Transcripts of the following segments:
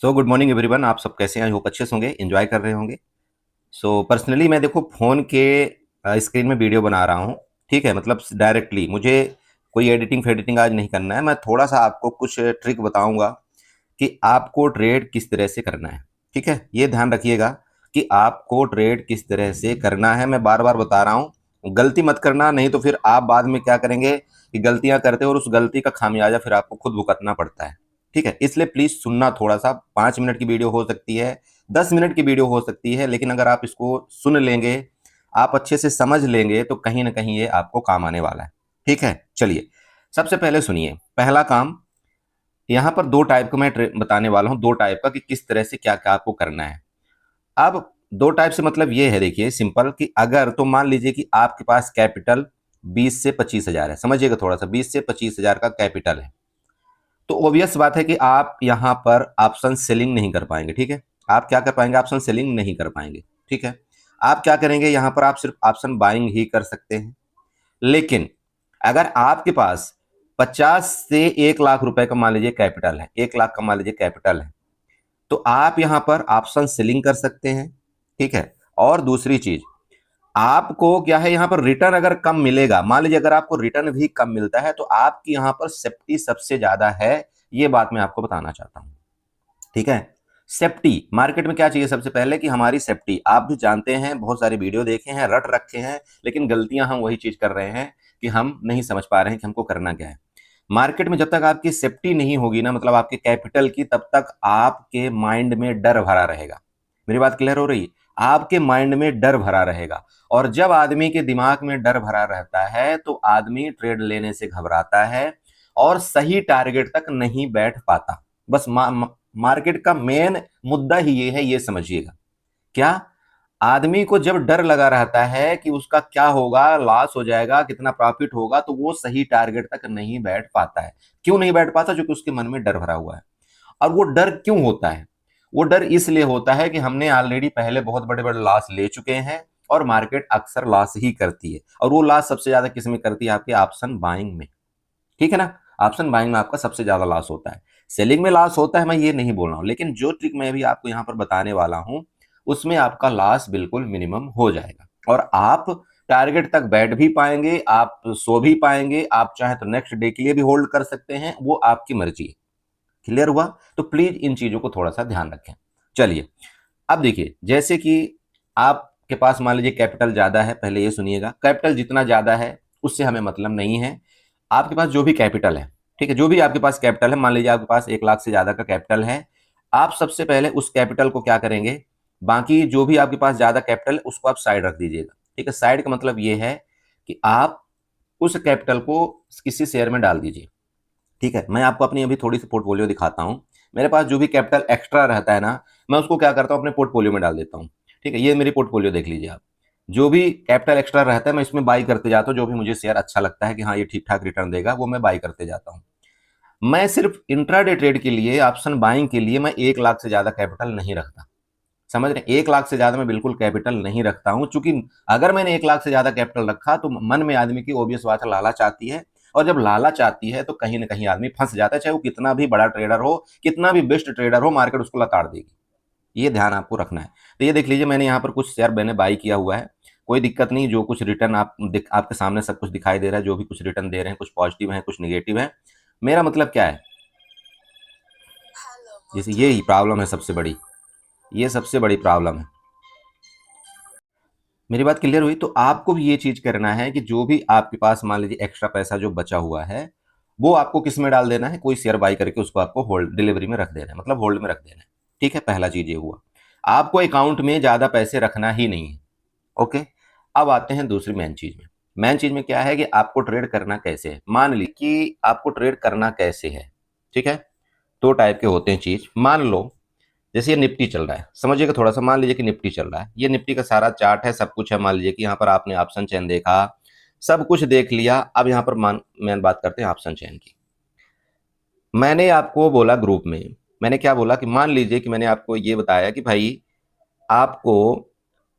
Good morning everyone. आप सब कैसे हैं? आई होप अच्छे से होंगे, एंजॉय कर रहे होंगे। पर्सनली मैं देखो फ़ोन के स्क्रीन में वीडियो बना रहा हूँ। ठीक है, मतलब डायरेक्टली मुझे कोई एडिटिंग फेडिटिंग आज नहीं करना है। मैं थोड़ा सा आपको कुछ ट्रिक बताऊंगा कि आपको ट्रेड किस तरह से करना है। ठीक है, ये ध्यान रखिएगा कि आपको ट्रेड किस तरह से करना है। मैं बार बार बता रहा हूँ, गलती मत करना, नहीं तो फिर आप बाद में क्या करेंगे कि गलतियां करते हो और उस गलती का खामियाजा फिर आपको खुद भुगतना पड़ता है। ठीक है, इसलिए प्लीज सुनना थोड़ा सा। 5 मिनट की वीडियो हो सकती है, 10 मिनट की वीडियो हो सकती है, लेकिन अगर आप इसको सुन लेंगे, आप अच्छे से समझ लेंगे, तो कहीं ना कहीं ये आपको काम आने वाला है। ठीक है, चलिए सबसे पहले सुनिए। पहला काम, यहाँ पर दो टाइप का मैं बताने वाला हूँ, दो टाइप का, कि किस तरह से क्या क्या आपको करना है। अब दो टाइप से मतलब ये है, देखिए सिंपल, कि अगर तो मान लीजिए कि आपके पास कैपिटल 20 से 25 हजार है, समझिएगा थोड़ा सा, 20 से 25 हजार का कैपिटल है, तो ऑब्वियस बात है कि आप यहां पर ऑप्शन सेलिंग नहीं कर पाएंगे। ठीक है, आप क्या कर पाएंगे? ऑप्शन सेलिंग नहीं कर पाएंगे। ठीक है, आप क्या करेंगे? यहां पर आप सिर्फ ऑप्शन बाइंग ही कर सकते हैं। लेकिन अगर आपके पास 50 से 1 लाख रुपए का मान लीजिए कैपिटल है, 1 लाख का मान लीजिए कैपिटल है, तो आप यहां पर ऑप्शन सेलिंग कर सकते हैं। ठीक है, और दूसरी चीज, आपको क्या है, यहां पर रिटर्न अगर कम मिलेगा, मान लीजिए अगर आपको रिटर्न भी कम मिलता है, तो आपकी यहां पर सेफ्टी सबसे ज्यादा है। ये बात मैं आपको बताना चाहता हूं। ठीक है, सेफ्टी मार्केट में क्या चाहिए? सबसे पहले कि हमारी सेफ्टी, आप भी जानते हैं, बहुत सारे वीडियो देखे हैं, रट रखे हैं, लेकिन गलतियां हम वही चीज कर रहे हैं कि हम नहीं समझ पा रहे हैं कि हमको करना क्या है। मार्केट में जब तक आपकी सेफ्टी नहीं होगी ना, मतलब आपके कैपिटल की, तब तक आपके माइंड में डर भरा रहेगा। मेरी बात क्लियर हो रही है? आपके माइंड में डर भरा रहेगा, और जब आदमी के दिमाग में डर भरा रहता है तो आदमी ट्रेड लेने से घबराता है और सही टारगेट तक नहीं बैठ पाता। बस मार्केट का मेन मुद्दा ही ये है, ये समझिएगा। क्या? आदमी को जब डर लगा रहता है कि उसका क्या होगा, लॉस हो जाएगा, कितना प्रॉफिट होगा, तो वो सही टारगेट तक नहीं बैठ पाता है। क्यों नहीं बैठ पाता? क्योंकि उसके मन में डर भरा हुआ है। और वो डर क्यों होता है? वो डर इसलिए होता है कि हमने ऑलरेडी पहले बहुत बड़े बड़े लॉस ले चुके हैं, और मार्केट अक्सर लॉस ही करती है, और वो लॉस सबसे ज्यादा किस में करती है? आपके ऑप्शन बाइंग में। ठीक है ना, ऑप्शन बाइंग में आपका सबसे ज्यादा लॉस होता है। सेलिंग में लॉस होता है, मैं ये नहीं बोल रहा हूं, लेकिन जो ट्रिक मैं भी आपको यहां पर बताने वाला हूं, उसमें आपका लॉस बिल्कुल मिनिमम हो जाएगा, और आप टारगेट तक बैठ भी पाएंगे, आप सो भी पाएंगे, आप चाहे तो नेक्स्ट डे के लिए भी होल्ड कर सकते हैं, वो आपकी मर्जी है। क्लियर हुआ? तो प्लीज इन चीजों को थोड़ा सा ध्यान रखें। चलिए, अब देखिए, जैसे कि आपके पास मान लीजिए कैपिटल ज्यादा है, पहले ये सुनिएगा, कैपिटल जितना ज्यादा है उससे हमें मतलब नहीं है। आपके पास जो भी कैपिटल है, ठीक है, जो भी आपके पास कैपिटल है, मान लीजिए आपके पास 1 लाख से ज्यादा का कैपिटल है, आप सबसे पहले उस कैपिटल को क्या करेंगे? बाकी जो भी आपके पास ज्यादा कैपिटल है उसको आप साइड रख दीजिएगा। ठीक है, साइड का मतलब ये है कि आप उस कैपिटल को किसी शेयर में डाल दीजिए। ठीक है, मैं आपको अपनी अभी थोड़ी सी पोर्टफोलियो दिखाता हूं। मेरे पास जो भी कैपिटल एक्स्ट्रा रहता है ना, मैं उसको क्या करता हूं, अपने पोर्टफोलियो में डाल देता हूं। ठीक है, ये मेरी पोर्टफोलियो देख लीजिए आप। जो भी कैपिटल एक्स्ट्रा रहता है मैं इसमें बाई करते जाता हूं, जो भी मुझे शेयर अच्छा लगता है कि हाँ ये ठीक ठाक रिटर्न देगा, वो मैं बाई करते जाता हूं। मैं सिर्फ इंट्राडे ट्रेड के लिए, ऑप्शन बाइंग के लिए, मैं 1 लाख से ज्यादा कैपिटल नहीं रखता। समझ रहे? 1 लाख से ज्यादा मैं बिल्कुल कैपिटल नहीं रखता हूं, चूंकि अगर मैंने 1 लाख से ज्यादा कैपिटल रखा तो मन में आदमी की ओबियस बात है, लालच आती है, और जब लालच आती है तो कहीं ना कहीं आदमी फंस जाता है, चाहे वो कितना भी बड़ा ट्रेडर हो, कितना भी बेस्ट ट्रेडर हो, मार्केट उसको लताड़ देगी। ये ध्यान आपको रखना है। तो ये देख लीजिए, मैंने यहाँ पर कुछ शेयर मैंने बाई किया हुआ है। कोई दिक्कत नहीं, जो कुछ रिटर्न आपके सामने सब कुछ दिखाई दे रहा है, जो भी कुछ रिटर्न दे रहे हैं, कुछ पॉजिटिव है, कुछ निगेटिव है। मेरा मतलब क्या है, जैसे ये ही प्रॉब्लम है सबसे बड़ी, ये सबसे बड़ी प्रॉब्लम है। मेरी बात क्लियर हुई? तो आपको भी ये चीज करना है कि जो भी आपके पास मान लीजिए एक्स्ट्रा पैसा जो बचा हुआ है, वो आपको किस में डाल देना है? कोई शेयर बाई करके उसको आपको होल्ड डिलीवरी में रख देना है, मतलब होल्ड में रख देना है। ठीक है, पहला चीज ये हुआ। आपको अकाउंट में ज्यादा पैसे रखना ही नहीं है। ओके, अब आते हैं दूसरी मेन चीज में। मेन चीज में क्या है कि आपको ट्रेड करना कैसे है। मान ली कि आपको ट्रेड करना कैसे है। ठीक है, दो टाइप के होते हैं चीज। मान लो जैसे ये निफ्टी चल रहा है, समझिएगा थोड़ा सा, मान लीजिए कि निफ्टी चल रहा है, ये निफ्टी का सारा चार्ट है, सब कुछ है। मान लीजिए कि यहाँ पर आपने ऑप्शन चेन देखा, सब कुछ देख लिया। अब यहाँ पर मेन बात करते हैं ऑप्शन चेन की। मैंने आपको बोला ग्रुप में, मैंने क्या बोला कि मान लीजिए कि मैंने आपको ये बताया कि भाई आपको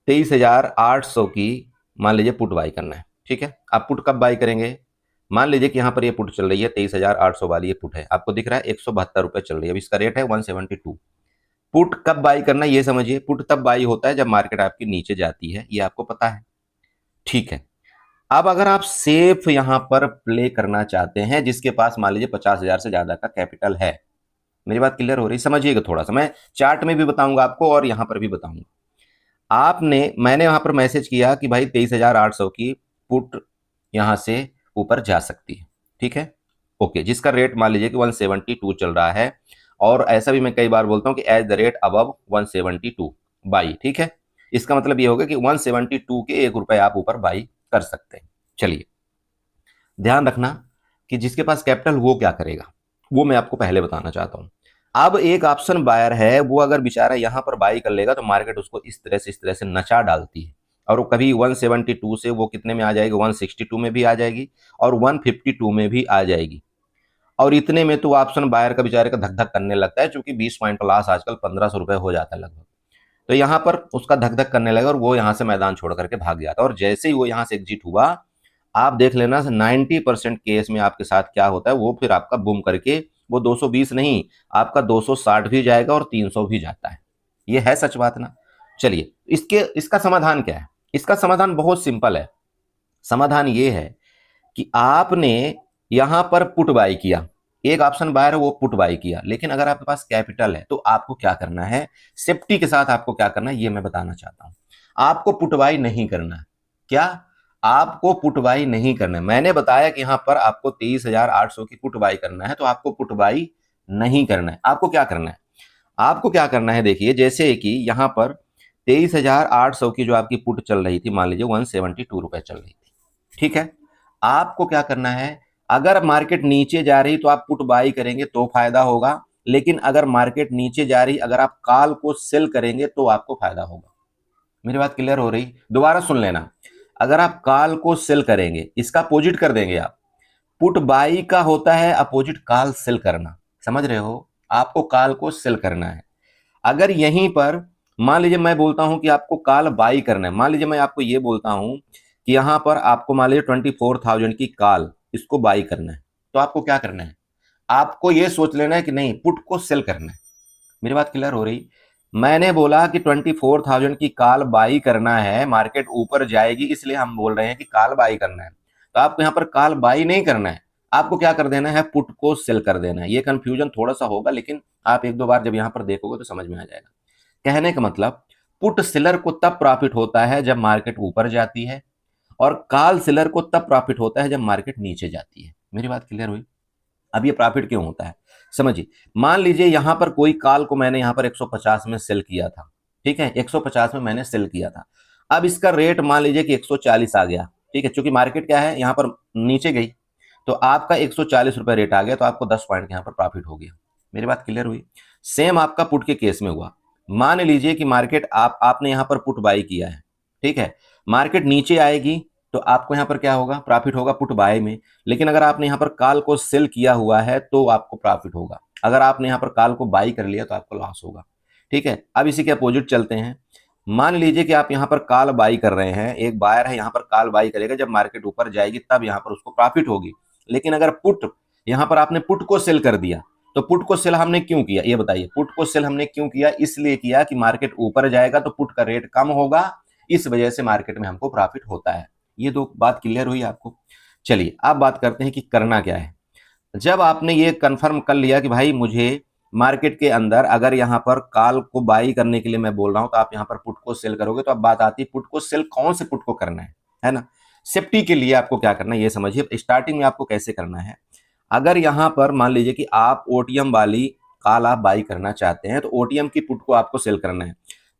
23,800 की मान लीजिए पुट बाई करना है। ठीक है, आप पुट कब बाई करेंगे? मान लीजिए कि यहाँ पर ये पुट चल रही है 23,800 वाली, ये पुट है, आपको दिख रहा है 172 रुपये चल रही है, अब इसका रेट है 172। पुट कब बाई करना ये समझिए। पुट तब बाई होता है जब मार्केट आपकी नीचे जाती है, ये आपको पता है, ठीक है। अब अगर आप सेफ यहां पर प्ले करना चाहते हैं, जिसके पास मान लीजिए 50,000 से ज्यादा का कैपिटल है, मेरी बात क्लियर हो रही, समझिएगा थोड़ा सा, मैं चार्ट में भी बताऊंगा आपको और यहां पर भी बताऊंगा। मैंने वहां पर मैसेज किया कि भाई 23,800 की पुट यहां से ऊपर जा सकती है, ठीक है, ओके, जिसका रेट मान लीजिए कि 172 चल रहा है, और ऐसा भी मैं कई बार बोलता हूं कि as the rate above 172 by, ठीक है। इसका मतलब ये होगा कि 172 के 1 रुपए आप ऊपर बाई कर सकते हैं। चलिए, ध्यान रखना कि जिसके पास कैपिटल वो क्या करेगा, वो मैं आपको पहले बताना चाहता हूं। अब एक ऑप्शन बायर है, वो अगर बेचारा यहां पर बाई कर लेगा तो मार्केट उसको इस तरह से नचा डालती है, और वो कभी 172 से वो कितने में आ जाएगी, 162 में भी आ जाएगी और 152 में भी आ जाएगी, और इतने में तो ऑप्शन बायर का बेचारे का धक धक करने लगता है, क्योंकि 20 पॉइंट का लॉस आजकल 1500 रुपए हो जाता है लगभग। तो यहां पर उसका धक धक करने लगा और वो यहां से मैदान छोड़ करके भाग जाता है, और जैसे ही वो यहां से एग्जिट हुआ, आप देख लेना 90% केस में आपके साथ क्या होता है, वो फिर आपका बूम करके वो 220 नहीं, आपका 260 भी जाएगा और 300 भी जाता है। ये है सच बात ना। चलिए, इसका समाधान क्या है? इसका समाधान बहुत सिंपल है। समाधान ये है कि आपने यहां पर पुट बाई किया, एक ऑप्शन बायर है वो पुट बाई किया, लेकिन अगर आपके पास कैपिटल है तो आपको क्या करना है, सेफ्टी के साथ आपको क्या करना है ये मैं बताना चाहता हूं। आपको पुट बाई नहीं करना है। क्या? आपको पुट बाई नहीं करना है। मैंने बताया कि यहां पर आपको 23,800 की पुट बाई करना है, तो आपको पुट बाई नहीं करना है। आपको क्या करना है? आपको क्या करना है, देखिए, जैसे कि यहां पर 23,800 की जो आपकी पुट चल रही थी, मान लीजिए 172 रुपए चल रही थी, ठीक है। आपको क्या करना है, अगर मार्केट नीचे जा रही तो आप पुट बाई करेंगे तो फायदा होगा, लेकिन अगर मार्केट नीचे जा रही, अगर आप कॉल को सेल करेंगे तो आपको फायदा होगा। मेरी बात क्लियर हो रही? दोबारा सुन लेना, अगर आप कॉल को सेल करेंगे, इसका अपोजिट कर देंगे आप। पुट बाई का होता है अपोजिट कॉल सेल करना, समझ रहे हो? आपको कॉल को सेल करना है। अगर यहीं पर मान लीजिए मैं बोलता हूं कि आपको कॉल बाई करना है, मान लीजिए मैं आपको ये बोलता हूं कि यहां पर आपको मान लीजिए 24,000 की कॉल, इसको बाई करना है, तो आपको क्या करना है, आपको ये सोच लेना है कि नहीं, पुट को सेल करना है। मेरी बात क्लियर हो रही? मैंने बोला कि 24,000 की कॉल बाई करना है, मार्केट ऊपर जाएगी इसलिए हम बोल रहे हैं कि कॉल बाई करना है, तो आपको यहां पर कॉल बाई नहीं करना है, आपको क्या कर देना है, पुट को सेल कर देना है। ये कंफ्यूजन थोड़ा सा होगा, लेकिन आप एक दो बार जब यहां पर देखोगे तो समझ में आ जाएगा। कहने का मतलब, पुट सेलर को तब प्रॉफिट होता है जब मार्केट ऊपर जाती है, और कॉल सेलर को तब प्रॉफिट होता है जब मार्केट नीचे जाती है। मेरी बात क्लियर हुई? अब ये प्रॉफिट क्यों होता है समझिए। मान लीजिए यहां पर कोई कॉल को मैंने यहां पर 150 में सेल किया था, ठीक है, 150 में मैंने सेल किया था। अब इसका रेट मान लीजिए कि 140 आ गया, ठीक है, क्योंकि मार्केट क्या है, यहां पर नीचे गई, तो आपका 140 रुपए रेट आ गया, तो आपको 10 पॉइंट यहां पर प्रॉफिट हो गया। मेरी बात क्लियर हुई? सेम आपका पुट के केस में हुआ। मान लीजिए कि मार्केट आपने यहां पर पुट बाई किया है, ठीक है, मार्केट नीचे आएगी तो आपको यहां पर क्या होगा, प्रॉफिट होगा पुट बाय में। लेकिन अगर आपने यहां पर कॉल को सेल किया हुआ है तो आपको प्रॉफिट होगा, अगर आपने यहां पर कॉल को बाई कर लिया तो आपको लॉस होगा, ठीक है। अब इसी के अपोजिट चलते हैं। मान लीजिए कि आप यहां पर कॉल बाई कर रहे हैं, एक बायर है यहां पर कॉल बाई करेगा, जब मार्केट ऊपर जाएगी तब यहां पर उसको प्रॉफिट होगी। लेकिन अगर पुट, यहां पर आपने पुट को सेल कर दिया, तो पुट को सेल हमने क्यों किया ये बताइए? पुट को सेल हमने क्यों किया? इसलिए किया कि मार्केट ऊपर जाएगा तो पुट का रेट कम होगा, इस वजह से मार्केट में हमको प्रॉफिट होता है। ये दो बात क्लियर हुई आपको? चलिए, अब बात करते हैं कि करना क्या है। जब आपने ये कंफर्म कर लिया कि भाई मुझे मार्केट के अंदर अगर यहां पर कॉल को बाई करने के लिए मैं बोल रहा हूं, तो आप यहां पर पुट को सेल करोगे, तो अब बात आती है पुट को सेल कौन से पुट को करना है ना। सेफ्टी के लिए आपको क्या करना है ये समझिए। स्टार्टिंग में आपको कैसे करना है, अगर यहां पर मान लीजिए कि आप ओटीएम वाली कॉल आप बाई करना चाहते हैं, तो ओटीएम की पुट को आपको सेल करना है।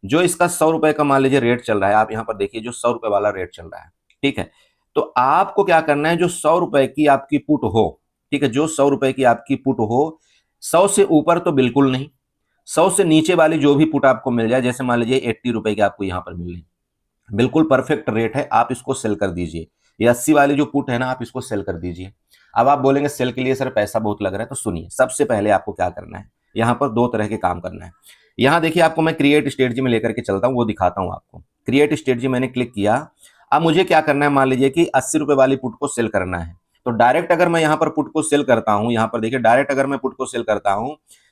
जो इसका 100 रुपए का मान लीजिए रेट चल रहा है, आप यहां पर देखिए जो 100 रुपए वाला रेट चल रहा है, ठीक है, तो आपको क्या करना है, जो 100 रुपए की आपकी पुट हो, ठीक है, जो 100 रुपए की आपकी पुट हो, 100 से ऊपर तो बिल्कुल नहीं, 100 से नीचे वाली जो भी पुट आपको मिल जाए, जैसे मान लीजिए 80 रुपए की आपको यहां पर मिल रही, बिल्कुल परफेक्ट रेट है, आप इसको सेल कर दीजिए। ये 80 वाली जो पुट है ना, आप इसको सेल कर दीजिए। अब आप बोलेंगे सेल के लिए सर पैसा बहुत लग रहा है, तो सुनिए, सबसे पहले आपको क्या करना है, यहां पर दो तरह के काम करना है। यहां देखिए, आपको मैं क्रिएट स्ट्रेटजी में लेकर के चलता हूं, वो दिखाता हूं आपको। क्रिएट स्ट्रेटजी मैंने क्लिक किया। अब मुझे क्या करना है, मान लीजिए कि 80 रुपए वाली पुट को सेल करना है, तो डायरेक्ट अगर मैं यहां पर पुट को सेल करता हूं, यहां पर देखिए डायरेक्ट अगर मैं पुट को सेल करता हूं,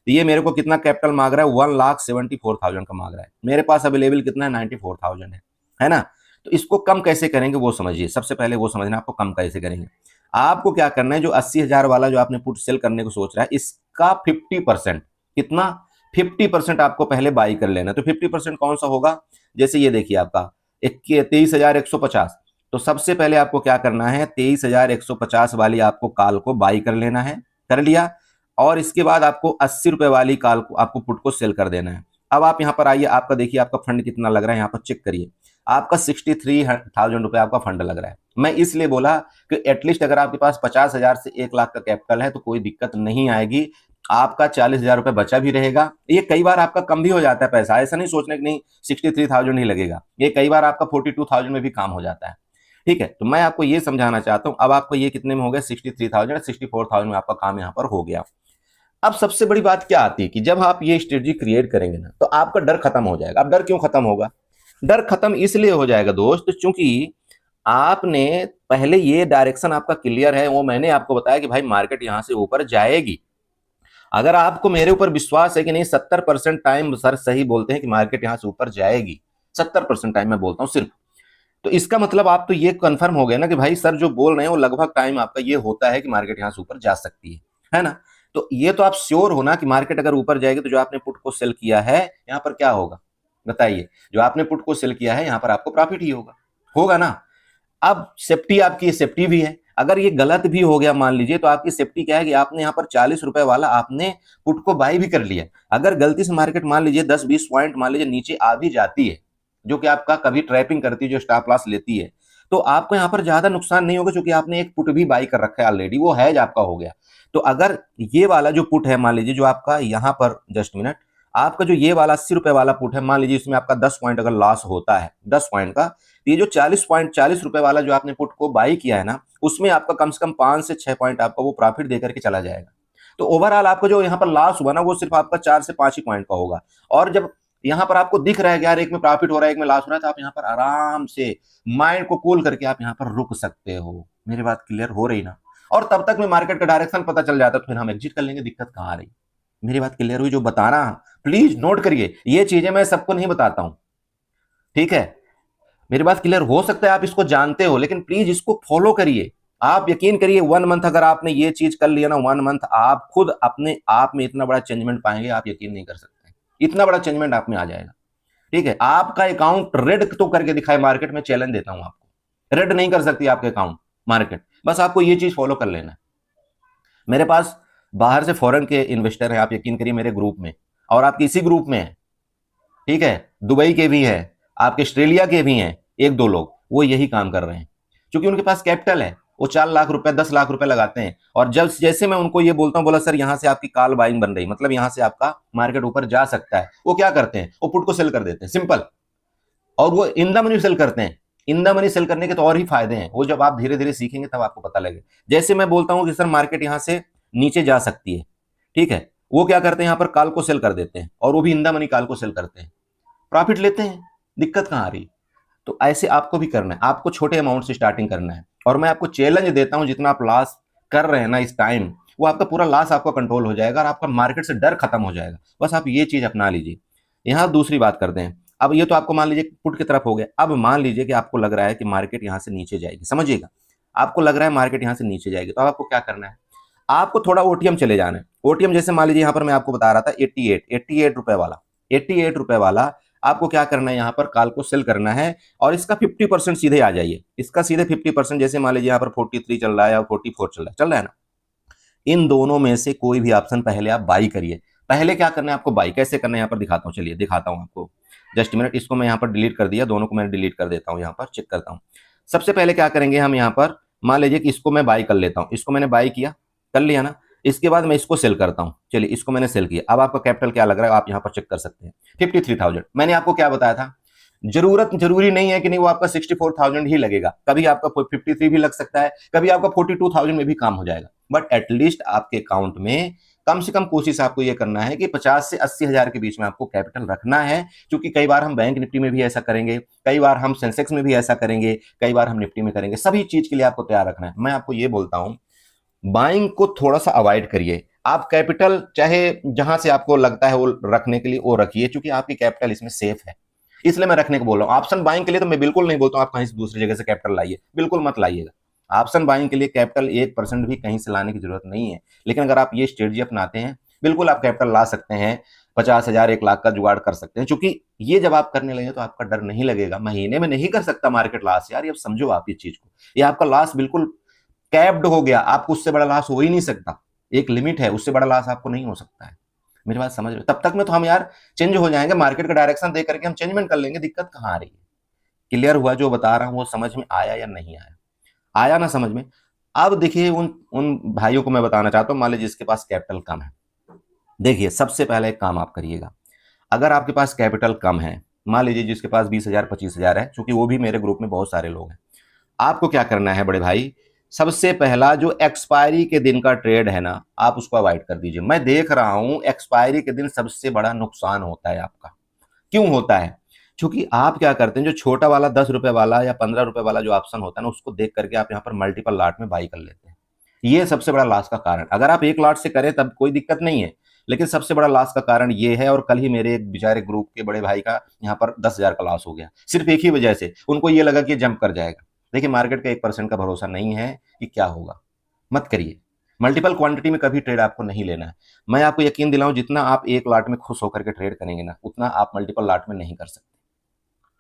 तो ये मेरे को कितना कैपिटल मांग रहा है, 1,74,000 का मांग रहा है। मेरे पास अवेलेबल कितना है, 94,000 है ना। तो इसको कम कैसे करेंगे वो समझिए, सबसे पहले वो समझना आपको कम कैसे करेंगे। आपको क्या करना है, जो 80,000 वाला जो आपने पुट सेल करने को सोच रहा है, इसका 50%, कितना, 50% आपको पहले बाई कर लेना। तो 50% कौन सा होगा, जैसे ये देखिए आपका 23,150, तो सबसे पहले आपको क्या करना है, 23,150 वाली आपको कॉल को बाई कर लेना है, कर लिया। और इसके बाद आपको 80 रुपए वाली कॉल को, आपको पुट को सेल कर देना है। अब आप यहां पर आइए, आपका देखिए आपका फंड कितना लग रहा है, यहां पर चेक करिए। आपका 63,000 रुपए आपका फंड लग रहा है। मैं इसलिए बोला कि एटलीस्ट अगर आपके पास 50,000 से 1 लाख का कैपिटल है तो कोई दिक्कत नहीं आएगी, आपका 40,000 रुपए बचा भी रहेगा। ये कई बार आपका कम भी हो जाता है पैसा, ऐसा नहीं सोचने कि नहीं 63,000 ही लगेगा, ये कई बार आपका 42,000 में भी काम हो जाता है। ठीक है, तो मैं आपको ये समझाना चाहता हूं। अब आपको ये कितने में हो गया, 63,000, 64,000 में आपका काम यहां पर हो गया। अब सबसे बड़ी बात क्या आती है कि जब आप ये स्ट्रेटजी क्रिएट करेंगे ना, तो आपका डर खत्म हो जाएगा। अब डर क्यों खत्म होगा, डर खत्म इसलिए हो जाएगा दोस्त, क्योंकि आपने पहले ये डायरेक्शन आपका क्लियर है, वो मैंने आपको बताया कि भाई मार्केट यहां से ऊपर जाएगी। अगर आपको मेरे ऊपर विश्वास है कि नहीं 70% टाइम सर सही बोलते हैं कि मार्केट यहां से ऊपर जाएगी, 70% टाइम मैं बोलता हूं सिर्फ, तो इसका मतलब आप तो ये कंफर्म हो गया ना कि भाई सर जो बोल रहे हैं वो लगभग टाइम आपका ये होता है कि मार्केट यहां से ऊपर जा सकती है ना। तो ये तो आप श्योर हो ना कि मार्केट अगर ऊपर जाएगी तो जो आपने पुट को सेल किया है यहां पर क्या होगा, बताइए। जो आपने पुट को सेल किया है यहां पर आपको प्रॉफिट ही होगा, होगा ना। अब सेफ्टी आपकी सेफ्टी भी है, अगर ये गलत भी हो गया मान लीजिए, तो आपकी सेफ्टी क्या है कि आपने यहाँ पर 40 रुपए वाला आपने पुट को बाई भी कर लिया। अगर गलती से मार्केट मान लीजिए 10-20 पॉइंट मान लीजिए नीचे आ भी जाती है, जो कि आपका कभी ट्रैपिंग करती है, जो स्टॉप लॉस लेती है, तो आपको यहाँ पर ज्यादा नुकसान नहीं होगा, क्योंकि आपने एक पुट भी बाई कर रखा है ऑलरेडी, वो हैज आपका हो गया। तो अगर ये वाला जो पुट है मान लीजिए, जो आपका यहाँ पर, जस्ट मिनट, आपका जो ये वाला 80 रुपए वाला पुट है, मान लीजिए इसमें आपका 10 पॉइंट अगर लॉस होता है, 10 पॉइंट का, ये जो 40 रुपए वाला जो आपने पुट को बाई किया है ना, उसमें आपका कम से कम 5 से 6 पॉइंट आपका वो प्रॉफिट देकर के चला जाएगा। तो ओवरऑल आपका जो यहाँ पर लॉस हुआ ना, वो सिर्फ आपका 4 से 5 ही पॉइंट का होगा। और जब यहाँ पर आपको दिख रहा है कि यार एक में प्रॉफिट हो रहा है, एक में लॉस हो रहा है, तो आप यहाँ पर आराम से माइंड को कूल करके आप यहाँ पर रुक सकते हो। मेरी बात क्लियर हो रही ना। और तब तक में मार्केट का डायरेक्शन पता चल जाता है, तो फिर हम एग्जिट कर लेंगे, दिक्कत कहाँ आ रही। मेरी बात क्लियर हुई, जो बताना प्लीज नोट करिए, ये चीजें मैं सबको नहीं बताता हूं, ठीक है। मेरी बात क्लियर हो सकता है आप इसको जानते हो, लेकिन प्लीज इसको फॉलो करिए। आप यकीन करिए 1 मंथ अगर आपने ये चीज कर लिया ना, 1 मंथ आप खुद अपने आप में इतना बड़ा चेंजमेंट पाएंगे, आप यकीन नहीं कर सकते, इतना बड़ा चेंजमेंट आप में आ जाएगा। ठीक है, आपका अकाउंट रेड तो करके दिखाए मार्केट में, चैलेंज देता हूं आपको, रेड नहीं कर सकती आपके अकाउंट मार्केट, बस आपको ये चीज फॉलो कर लेना है। मेरे पास बाहर से फॉरेन के इन्वेस्टर हैं, आप यकीन करिए मेरे ग्रुप में, और आपके इसी ग्रुप में है, ठीक है, दुबई के भी है, आपके ऑस्ट्रेलिया के भी हैं, 1-2 लोग, वो यही काम कर रहे हैं, क्योंकि उनके पास कैपिटल है, वो 4 लाख रुपए 10 लाख रुपए लगाते हैं। और जब जैसे मैं उनको ये बोलता हूं, बोला सर यहां से आपकी कॉल बाइंग बन रही, मतलब यहां से आपका मार्केट ऊपर जा सकता है, वो क्या करते हैं, वो पुट को सेल कर देते हैं, सिंपल। और वो इन द मनी सेल करते हैं। इन द मनी सेल करने के तो और ही फायदे हैं, वो जब आप धीरे धीरे सीखेंगे तब आपको पता लगे। जैसे मैं बोलता हूं कि सर मार्केट यहां से नीचे जा सकती है, ठीक है, वो क्या करते हैं, यहां पर कॉल को सेल कर देते हैं, और वो भी इन द मनी कॉल को सेल करते हैं, प्रॉफिट लेते हैं, दिक्कत कहां आ रही। तो ऐसे आपको भी करना है, आपको छोटे अमाउंट से स्टार्टिंग करना है। और मैं आपको चैलेंज देता हूं, जितना आप लॉस कर रहे हैं ना इस टाइम, वो आपका पूरा लॉस आपका कंट्रोल हो जाएगा, और आपका मार्केट से डर खत्म हो जाएगा। बस आप ये चीज अपना लीजिए। यहां दूसरी बात करते हैं। अब ये तो आपको मान लीजिए पुट की तरफ हो गया। अब मान लीजिए कि आपको लग रहा है कि मार्केट यहां से नीचे जाएगी, समझिएगा, आपको लग रहा है मार्केट यहां से नीचे जाएगी, तो अब आपको क्या करना है, आपको थोड़ा ओटीएम चले जाना है। ओटीएम जैसे मान लीजिए यहां पर मैं आपको बता रहा था 88 रुपए वाला, 88 रुपए वाला आपको क्या करना है, यहां पर कॉल को सेल करना है, और इसका 50% सीधे आ जाइए, इसका सीधे 50%, जैसे मान लीजिए यहां पर 43 चल रहा है या 44 चल रहा है ना, इन दोनों में से कोई भी ऑप्शन पहले आप बाई करिए। पहले क्या करना है आपको, बाई कैसे करना है यहाँ पर दिखाता हूँ, चलिए दिखाता हूँ आपको, जस्ट मिनट। इसको मैं यहाँ पर डिलीट कर दिया, दोनों को मैं डिलीट कर देता हूँ, यहाँ पर चेक करता हूँ। सबसे पहले क्या करेंगे हम, यहाँ पर मान लीजिए कि इसको मैं बाई कर लेता हूँ, इसको मैंने बाई किया, कर लिया ना। इसके बाद मैं इसको सेल करता हूँ, चलिए इसको मैंने सेल किया। अब आपका कैपिटल क्या लग रहा है, आप यहाँ पर चेक कर सकते हैं, 53,000। मैंने आपको क्या बताया था, जरूरी नहीं है कि नहीं वो आपका 64,000 ही लगेगा, कभी आपका 53 भी लग सकता है, कभी आपका 42,000 में भी काम हो जाएगा। बट एटलीस्ट आपके अकाउंट में कम से कम कोशिश आपको ये करना है कि 50 से 80 हजार के बीच में आपको कैपिटल रखना है, क्योंकि कई बार हम बैंक निफ्टी में भी ऐसा करेंगे, कई बार हम सेंसेक्स में भी ऐसा करेंगे, कई बार हम निफ्टी में करेंगे। सभी चीज के लिए आपको तैयार रखना है। मैं आपको ये बोलता हूं, बाइंग को थोड़ा सा अवॉइड करिए। आप कैपिटल चाहे जहां से आपको लगता है वो रखने के लिए वो रखिए, क्योंकि आपकी कैपिटल इसमें सेफ है, इसलिए मैं रखने को बोल रहा हूँ। ऑप्शन बाइंग के लिए तो मैं बिल्कुल नहीं बोलता हूँ आप कहीं से दूसरी जगह से कैपिटल लाइए, बिल्कुल मत लाइएगा। ऑप्शन बाइंग के लिए कैपिटल 1% भी कहीं से लाने की जरूरत नहीं है। लेकिन अगर आप ये स्ट्रेटजी अपनाते हैं, बिल्कुल आप कैपिटल ला सकते हैं, 50,000 1 लाख का जुगाड़ कर सकते हैं। क्योंकि ये जब आप करने लगे तो आपका डर नहीं लगेगा महीने में नहीं कर सकता मार्केट लॉस। यार ये समझो आप इस चीज को, ये आपका लॉस बिल्कुल कैप्ड हो गया, आपको उससे बड़ा लॉस हो ही नहीं सकता। एक लिमिट है, उससे बड़ा लॉस आपको नहीं हो सकता है। मेरी बात समझ रहे? तब तक में तो हम यार चेंज हो जाएंगे, मार्केट का डायरेक्शन देख करके हम चेंजमेंट कर लेंगे, दिक्कत कहां आ रही है? क्लियर हुआ जो बता रहा हूं? वो समझ में आया या नहीं आया? आया ना समझ में? अब देखिए उन उन भाइयों को मैं बताना चाहता हूं, मान लीजिए जिसके पास कैपिटल कम है। देखिए सबसे पहले एक काम आप करिएगा, अगर आपके पास कैपिटल कम है, मान लीजिए जिसके पास 20,000 25,000 है, क्योंकि वो भी मेरे ग्रुप में बहुत सारे लोग हैं। आपको क्या करना है बड़े भाई, सबसे पहला जो एक्सपायरी के दिन का ट्रेड है ना, आप उसको अवॉइड कर दीजिए। मैं देख रहा हूं एक्सपायरी के दिन सबसे बड़ा नुकसान होता है आपका। क्यों होता है? क्योंकि आप क्या करते हैं, जो छोटा वाला 10 रुपए वाला या 15 रुपए वाला जो ऑप्शन होता है ना, उसको देख करके आप यहाँ पर मल्टीपल लॉट में बाई कर लेते हैं। ये सबसे बड़ा लॉस का कारण। अगर आप एक लॉट से करें तब कोई दिक्कत नहीं है, लेकिन सबसे बड़ा लॉस का कारण ये है। और कल ही मेरे एक बेचारे ग्रुप के बड़े भाई का यहाँ पर 10,000 का लॉस हो गया, सिर्फ एक ही वजह से। उनको ये लगा कि जंप कर जाएगा। देखिए मार्केट का 1% का भरोसा नहीं है कि क्या होगा, मत करिए। मल्टीपल क्वांटिटी में कभी ट्रेड आपको नहीं लेना है। मैं आपको यकीन दिलाऊं, जितना आप एक लॉट में खुश होकर के ट्रेड करेंगे ना, उतना आप मल्टीपल लॉट में नहीं कर सकते।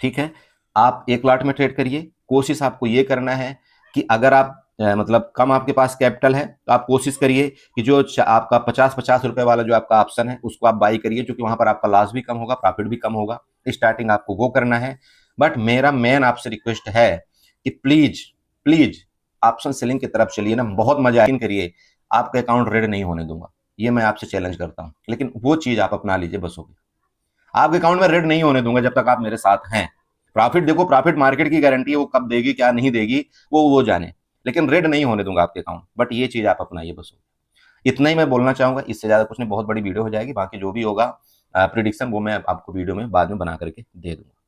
ठीक है, आप एक लॉट में ट्रेड करिए। कोशिश आपको ये करना है कि अगर आप मतलब कम आपके पास कैपिटल है, तो आप कोशिश करिए कि जो आपका 50-50 रुपए वाला जो आपका ऑप्शन है उसको आप बाई करिए, क्योंकि वहां पर आपका लॉस भी कम होगा, प्रॉफिट भी कम होगा। स्टार्टिंग आपको वो करना है। बट मेरा मेन आपसे रिक्वेस्ट है कि प्लीज प्लीज ऑप्शन सेलिंग की तरफ चलिए ना, बहुत मजा करिए। आपका अकाउंट रेड नहीं होने दूंगा, ये मैं आपसे चैलेंज करता हूं। लेकिन वो चीज आप अपना लीजिए, बस हो गया। आपके अकाउंट में रेड नहीं होने दूंगा जब तक आप मेरे साथ हैं। प्रॉफिट देखो, प्रॉफिट मार्केट की गारंटी है, वो कब देगी क्या नहीं देगी वो जाने, लेकिन रेड नहीं होने दूंगा आपके अकाउंट। बट ये चीज आप अपनाइए, बस। इतना ही मैं बोलना चाहूंगा, इससे ज्यादा कुछ नहीं। बहुत बड़ी वीडियो हो जाएगी, बाकी जो भी होगा प्रिडिक्शन वो मैं आपको वीडियो में बाद में बना करके दे दूंगा।